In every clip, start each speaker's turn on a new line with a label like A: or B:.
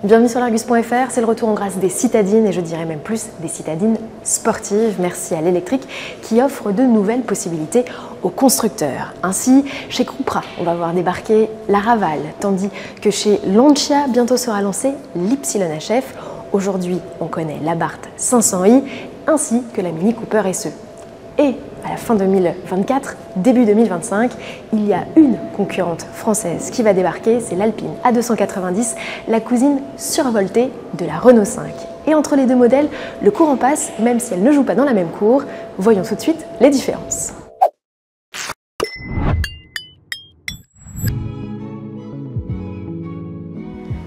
A: Bienvenue sur l'Argus.fr, c'est le retour en grâce des citadines et je dirais même plus des citadines sportives. Merci à l'Electric qui offre de nouvelles possibilités aux constructeurs. Ainsi, chez Cupra, on va voir débarquer la Raval, tandis que chez Lancia, bientôt sera lancé l'YHF. Aujourd'hui, on connaît l'Abarth 500i ainsi que la Mini Cooper SE. Et à la fin 2024, début 2025, il y a une concurrente française qui va débarquer, c'est l'Alpine A290, la cousine survoltée de la Renault 5. Et entre les deux modèles, le courant passe, même si elle ne joue pas dans la même cour. Voyons tout de suite les différences.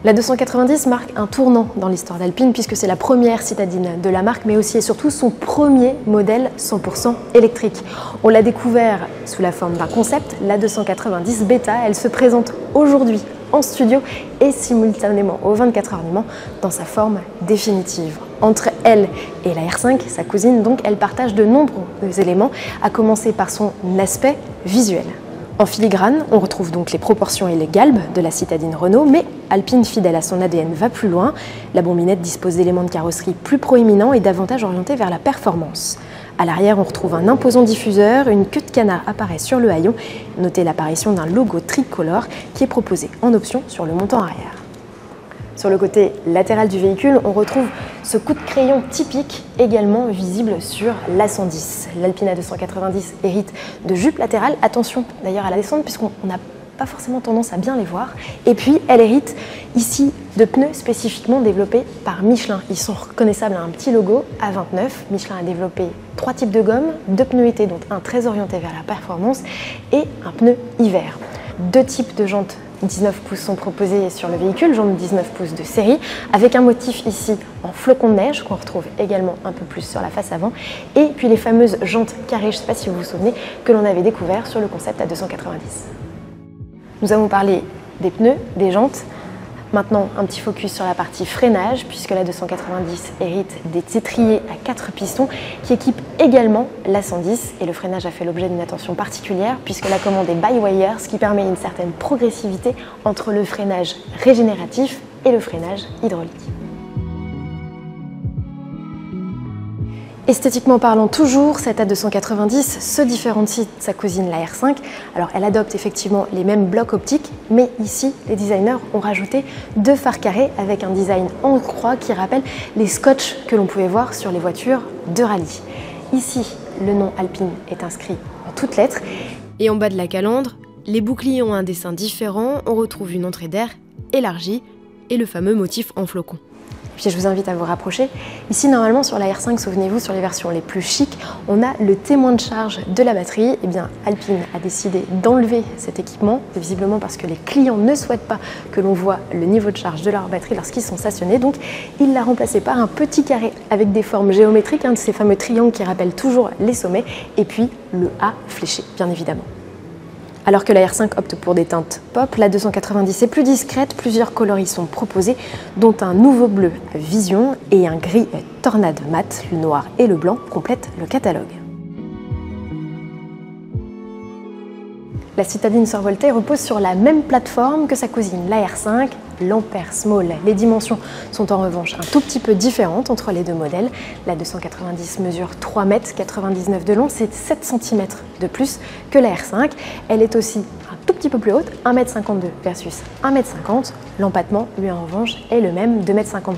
A: La 290 marque un tournant dans l'histoire d'Alpine puisque c'est la première citadine de la marque, mais aussi et surtout son premier modèle 100% électrique. On l'a découvert sous la forme d'un concept, la 290 Beta. Elle se présente aujourd'hui en studio et simultanément au 24 heures du Mans dans sa forme définitive. Entre elle et la R5, sa cousine, donc, elle partage de nombreux éléments, à commencer par son aspect visuel. En filigrane, on retrouve donc les proportions et les galbes de la citadine Renault, mais Alpine, fidèle à son ADN, va plus loin. La bombinette dispose d'éléments de carrosserie plus proéminents et davantage orientés vers la performance. À l'arrière, on retrouve un imposant diffuseur, une queue de canard apparaît sur le haillon. Notez l'apparition d'un logo tricolore qui est proposé en option sur le montant arrière. Sur le côté latéral du véhicule, on retrouve ce coup de crayon typique également visible sur l'A110. L'Alpine A290 hérite de jupes latérales. Attention d'ailleurs à la descente puisqu'on n'a pas forcément tendance à bien les voir. Et puis elle hérite ici de pneus spécifiquement développés par Michelin. Ils sont reconnaissables à un petit logo A29. Michelin a développé 3 types de gommes, 2 pneus été dont un très orienté vers la performance et un pneu hiver. 2 types de jantes 19 pouces sont proposés sur le véhicule, jantes 19 pouces de série, avec un motif ici en flocon de neige qu'on retrouve également un peu plus sur la face avant, et puis les fameuses jantes carrées, je ne sais pas si vous vous souvenez, que l'on avait découvert sur le concept A290. Nous avons parlé des pneus, des jantes. Maintenant, un petit focus sur la partie freinage, puisque la 290 hérite des étriers à 4 pistons qui équipent également la 110. Et le freinage a fait l'objet d'une attention particulière, puisque la commande est by-wire, ce qui permet une certaine progressivité entre le freinage régénératif et le freinage hydraulique. Esthétiquement parlant toujours, cette A290 se différencie de sa cousine la R5. Alors elle adopte effectivement les mêmes blocs optiques, mais ici les designers ont rajouté 2 phares carrés avec un design en croix qui rappelle les scotch que l'on pouvait voir sur les voitures de rallye. Ici, le nom Alpine est inscrit en toutes lettres. Et en bas de la calandre, les boucliers ont un dessin différent, on retrouve une entrée d'air élargie et le fameux motif en flocon. Puis je vous invite à vous rapprocher. Ici, normalement, sur la R5, souvenez-vous, sur les versions les plus chics, on a le témoin de charge de la batterie. Eh bien, Alpine a décidé d'enlever cet équipement, visiblement parce que les clients ne souhaitent pas que l'on voit le niveau de charge de leur batterie lorsqu'ils sont stationnés. Donc, il l'a remplacé par un petit carré avec des formes géométriques, de ces fameux triangles qui rappellent toujours les sommets, et puis le A fléché, bien évidemment. Alors que la R5 opte pour des teintes pop, la 290 est plus discrète, plusieurs coloris sont proposés, dont un nouveau bleu Vision et un gris Tornade mat, le noir et le blanc complètent le catalogue. La citadine survoltée repose sur la même plateforme que sa cousine, la R5, l'Ampere Small. Les dimensions sont en revanche un tout petit peu différentes entre les deux modèles. La 290 mesure 3,99 m de long, c'est 7 cm de plus que la R5. Elle est aussi un tout petit peu plus haute, 1,52 m versus 1,50 m. L'empattement, lui, en revanche, est le même, 2,53 m.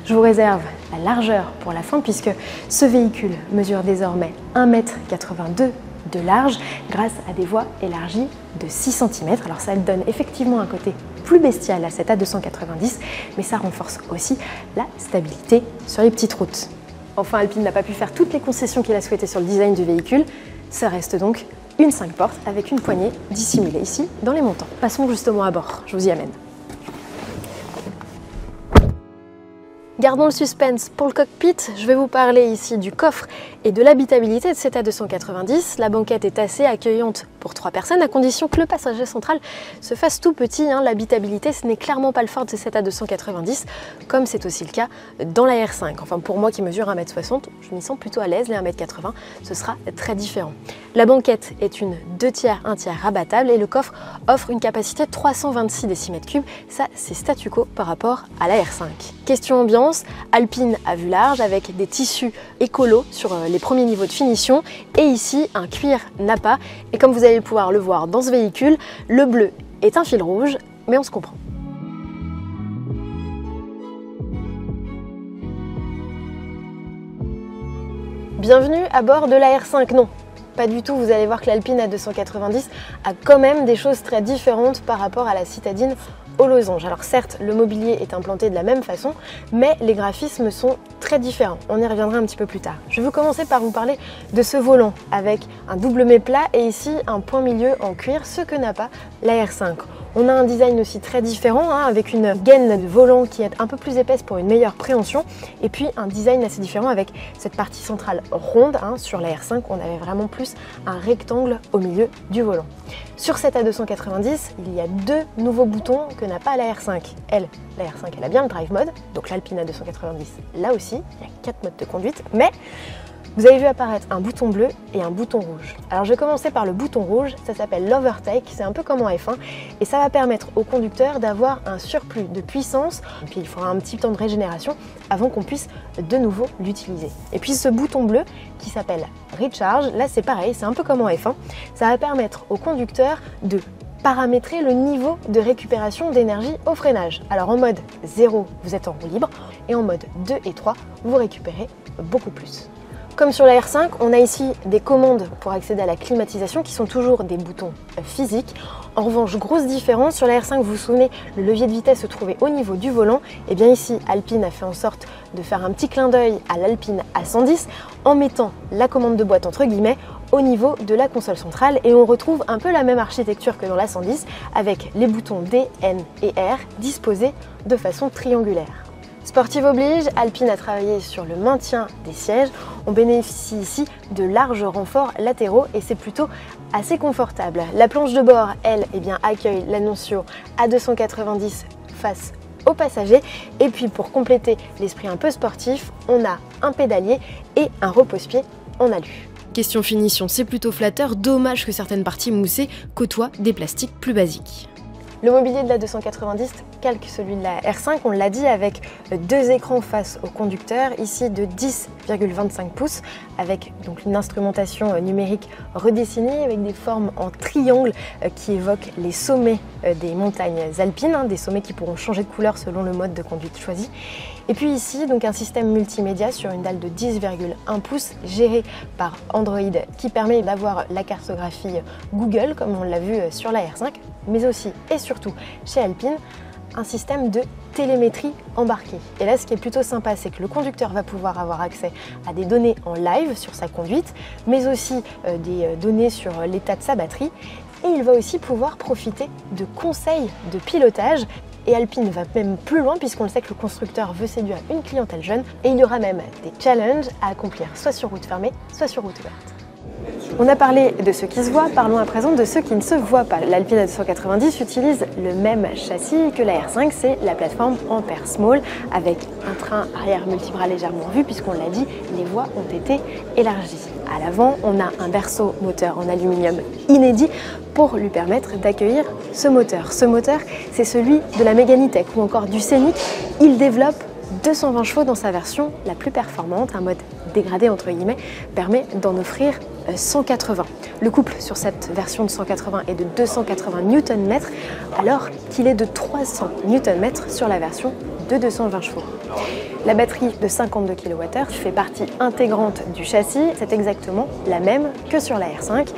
A: Je vous réserve la largeur pour la fin puisque ce véhicule mesure désormais 1,82 m de large grâce à des voies élargies de 6 cm. Alors ça donne effectivement un côté plus bestial à cette A290, mais ça renforce aussi la stabilité sur les petites routes. Enfin, Alpine n'a pas pu faire toutes les concessions qu'il a souhaitées sur le design du véhicule. Ça reste donc une 5 portes avec une poignée dissimulée ici dans les montants. Passons justement à bord, je vous y amène. Gardons le suspense pour le cockpit, je vais vous parler ici du coffre et de l'habitabilité de cette A290. La banquette est assez accueillante pour 3 personnes, à condition que le passager central se fasse tout petit. L'habitabilité, ce n'est clairement pas le fort de cette A290, comme c'est aussi le cas dans la R5. Enfin, pour moi qui mesure 1m60, je m'y sens plutôt à l'aise. Les 1m80, ce sera très différent. La banquette est une 2/3, 1/3 rabattable et le coffre offre une capacité de 326 décimètres cubes. Ça, c'est statu quo par rapport à la R5. Question ambiance, Alpine à vue large avec des tissus écolos sur les premiers niveaux de finition et ici un cuir Nappa. Et comme vous allez pouvoir le voir dans ce véhicule, le bleu est un fil rouge, mais on se comprend. Bienvenue à bord de la R5. Non, pas du tout, vous allez voir que l'Alpine A290 a quand même des choses très différentes par rapport à la citadine au losange. Alors certes, le mobilier est implanté de la même façon, mais les graphismes sont très différents. On y reviendra un petit peu plus tard. Je vais commencer par vous parler de ce volant avec un double méplat et ici un point milieu en cuir, ce que n'a pas la R5. On a un design aussi très différent, avec une gaine de volant qui est un peu plus épaisse pour une meilleure préhension et puis un design assez différent avec cette partie centrale ronde. Sur la R5, on avait vraiment plus un rectangle au milieu du volant. Sur cette A290, il y a 2 nouveaux boutons que n'a pas la R5. La R5, elle a bien le drive mode, donc l'Alpine A290, là aussi, il y a 4 modes de conduite, mais vous avez vu apparaître un bouton bleu et un bouton rouge. Alors je vais commencer par le bouton rouge, ça s'appelle l'Overtake, c'est un peu comme en F1 et ça va permettre au conducteur d'avoir un surplus de puissance, et puis il faudra un petit temps de régénération avant qu'on puisse de nouveau l'utiliser. Et puis ce bouton bleu qui s'appelle Recharge, là c'est pareil, c'est un peu comme en F1, ça va permettre au conducteur de paramétrer le niveau de récupération d'énergie au freinage. Alors en mode 0, vous êtes en roue libre et en mode 2 et 3, vous récupérez beaucoup plus. Comme sur la R5, on a ici des commandes pour accéder à la climatisation qui sont toujours des boutons physiques. En revanche, grosse différence, sur la R5, vous vous souvenez, le levier de vitesse se trouvait au niveau du volant. Et bien ici, Alpine a fait en sorte de faire un petit clin d'œil à l'Alpine A110 en mettant la commande de boîte entre guillemets au niveau de la console centrale et on retrouve un peu la même architecture que dans la 110 avec les boutons D, N et R disposés de façon triangulaire. Sportive oblige, Alpine a travaillé sur le maintien des sièges. On bénéficie ici de larges renforts latéraux et c'est plutôt assez confortable. La planche de bord, elle, accueille l'Annunzio A290 face aux passagers. Et puis pour compléter l'esprit un peu sportif, on a un pédalier et un repose-pied en alu. Question finition, c'est plutôt flatteur, dommage que certaines parties moussées côtoient des plastiques plus basiques. Le mobilier de la 290 calque celui de la R5, on l'a dit, avec 2 écrans face au conducteur, ici de 10,25 pouces, avec donc une instrumentation numérique redessinée avec des formes en triangle qui évoquent les sommets des montagnes alpines, des sommets qui pourront changer de couleur selon le mode de conduite choisi. Et puis ici, donc un système multimédia sur une dalle de 10,1 pouces géré par Android qui permet d'avoir la cartographie Google comme on l'a vu sur la R5, mais aussi et surtout chez Alpine, un système de télémétrie embarquée. Et là, ce qui est plutôt sympa, c'est que le conducteur va pouvoir avoir accès à des données en live sur sa conduite, mais aussi des données sur l'état de sa batterie. Et il va aussi pouvoir profiter de conseils de pilotage. Et Alpine va même plus loin puisqu'on le sait que le constructeur veut séduire une clientèle jeune. Et il y aura même des challenges à accomplir, soit sur route fermée, soit sur route ouverte. On a parlé de ceux qui se voient, parlons à présent de ceux qui ne se voient pas. L'Alpine A290 utilise le même châssis que la R5, c'est la plateforme Ampere Small avec un train arrière multibras légèrement vu puisqu'on l'a dit, les voies ont été élargies. À l'avant, on a un berceau moteur en aluminium inédit pour lui permettre d'accueillir ce moteur. Ce moteur, c'est celui de la Mégane E-Tech ou encore du Scénic. Il développe 220 chevaux dans sa version la plus performante, un mode dégradé entre guillemets, permet d'en offrir 180. Le couple sur cette version de 180 est de 280 Nm alors qu'il est de 300 Nm sur la version de 220 chevaux. La batterie de 52 kWh fait partie intégrante du châssis, c'est exactement la même que sur la R5,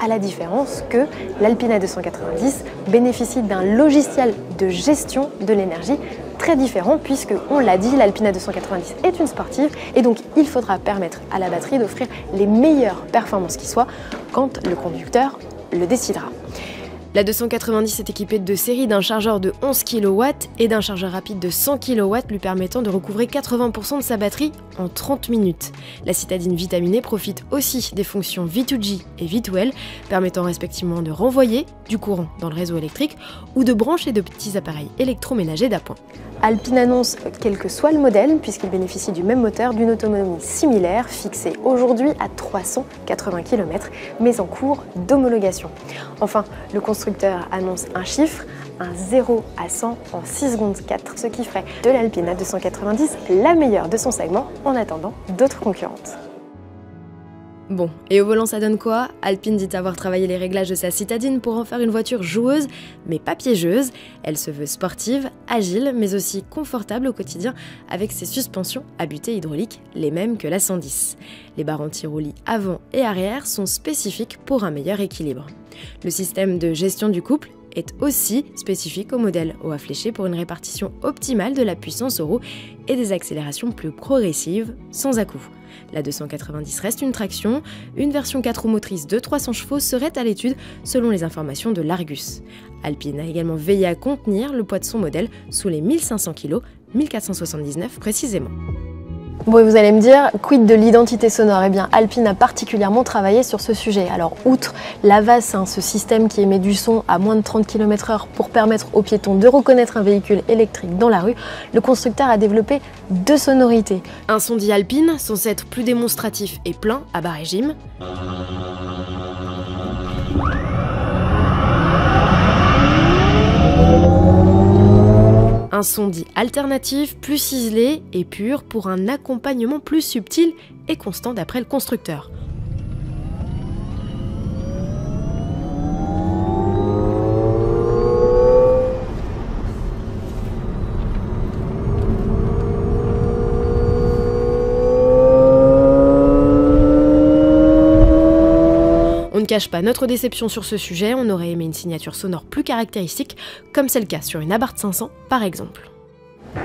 A: à la différence que l'Alpine A290 bénéficie d'un logiciel de gestion de l'énergie très différent puisque, on l'a dit, l'Alpine A290 est une sportive et donc il faudra permettre à la batterie d'offrir les meilleures performances qui soient quand le conducteur le décidera. La 290 est équipée de série d'un chargeur de 11 kW et d'un chargeur rapide de 100 kW lui permettant de recouvrer 80% de sa batterie en 30 minutes. La citadine vitaminée profite aussi des fonctions V2G et V2L permettant respectivement de renvoyer du courant dans le réseau électrique ou de brancher de petits appareils électroménagers d'appoint. Alpine annonce, quel que soit le modèle, puisqu'il bénéficie du même moteur, d'une autonomie similaire, fixée aujourd'hui à 380 km, mais en cours d'homologation. Enfin, le constructeur annonce un chiffre, un 0 à 100 en 6 secondes 4, ce qui ferait de l'Alpine A290 la meilleure de son segment en attendant d'autres concurrentes. Bon, et au volant ça donne quoi? Alpine dit avoir travaillé les réglages de sa citadine pour en faire une voiture joueuse, mais pas piégeuse. Elle se veut sportive, agile, mais aussi confortable au quotidien avec ses suspensions à butée hydraulique, les mêmes que la 110. Les barres anti-roulis avant et arrière sont spécifiques pour un meilleur équilibre. Le système de gestion du couple est aussi spécifique au modèle haut à fléché pour une répartition optimale de la puissance aux roues et des accélérations plus progressives, sans à-coups. La 290 reste une traction, une version 4 roues motrices de 300 chevaux serait à l'étude selon les informations de l'Argus. Alpine a également veillé à contenir le poids de son modèle sous les 1500 kg, 1479 précisément. Bon, et vous allez me dire, quid de l'identité sonore? Eh bien, Alpine a particulièrement travaillé sur ce sujet. Alors, outre l'AVAS, ce système qui émet du son à moins de 30 km/h pour permettre aux piétons de reconnaître un véhicule électrique dans la rue, le constructeur a développé 2 sonorités. Un son dit Alpine, censé être plus démonstratif et plein à bas régime. Un son dit alternatif, plus ciselé et pur pour un accompagnement plus subtil et constant d'après le constructeur. On ne cache pas notre déception sur ce sujet, on aurait aimé une signature sonore plus caractéristique, comme c'est le cas sur une Abarth 500 par exemple.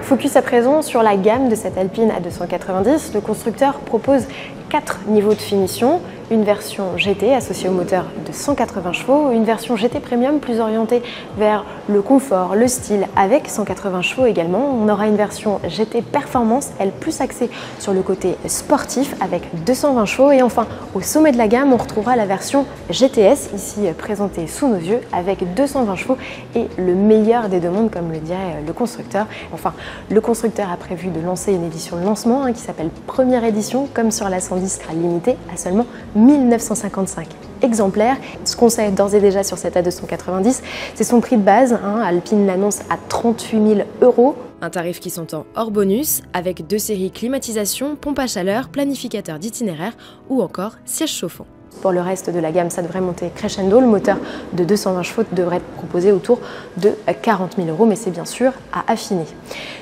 A: Focus à présent sur la gamme de cette Alpine A290, le constructeur propose 4 niveaux de finition, une version GT associée au moteur de 180 chevaux, une version GT Premium plus orientée vers le confort, le style avec 180 chevaux également. On aura une version GT Performance, elle plus axée sur le côté sportif avec 220 chevaux. Et enfin, au sommet de la gamme, on retrouvera la version GTS, ici présentée sous nos yeux, avec 220 chevaux et le meilleur des deux mondes, comme le dirait le constructeur. Enfin, le constructeur a prévu de lancer une édition de lancement qui s'appelle Première Édition, comme sur la 110, limitée à seulement 1955 exemplaires. Ce qu'on sait d'ores et déjà sur cette A290, c'est son prix de base. Alpine l'annonce à 38 000 €. Un tarif qui s'entend hors bonus, avec 2 séries climatisation, pompe à chaleur, planificateur d'itinéraire ou encore siège chauffant. Pour le reste de la gamme, ça devrait monter crescendo. Le moteur de 220 chevaux devrait être proposé autour de 40 000 €, mais c'est bien sûr à affiner.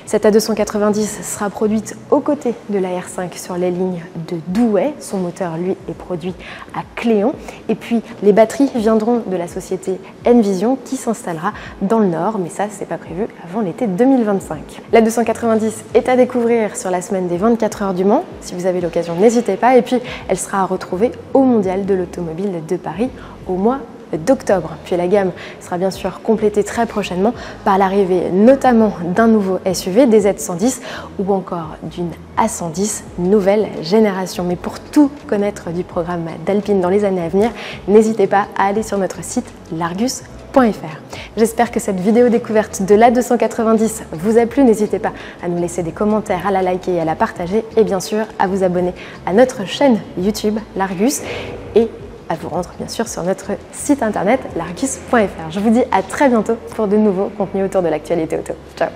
A: Cette A290 sera produite aux côtés de la R5 sur les lignes de Douai. Son moteur, lui, est produit à Cléon. Et puis, les batteries viendront de la société Envision qui s'installera dans le Nord, mais ça, c'est pas prévu avant l'été 2025. La 290 est à découvrir sur la semaine des 24 heures du Mans. Si vous avez l'occasion, n'hésitez pas. Et puis, elle sera à retrouver au Mondial de l'automobile de Paris au mois d'octobre. Puis la gamme sera bien sûr complétée très prochainement par l'arrivée notamment d'un nouveau SUV, des Z110 ou encore d'une A110 nouvelle génération. Mais pour tout connaître du programme d'Alpine dans les années à venir, n'hésitez pas à aller sur notre site largus.fr. J'espère que cette vidéo découverte de l'A290 vous a plu. N'hésitez pas à nous laisser des commentaires, à la liker et à la partager et bien sûr à vous abonner à notre chaîne YouTube Largus et à vous rendre bien sûr sur notre site internet largus.fr. Je vous dis à très bientôt pour de nouveaux contenus autour de l'actualité auto. Ciao!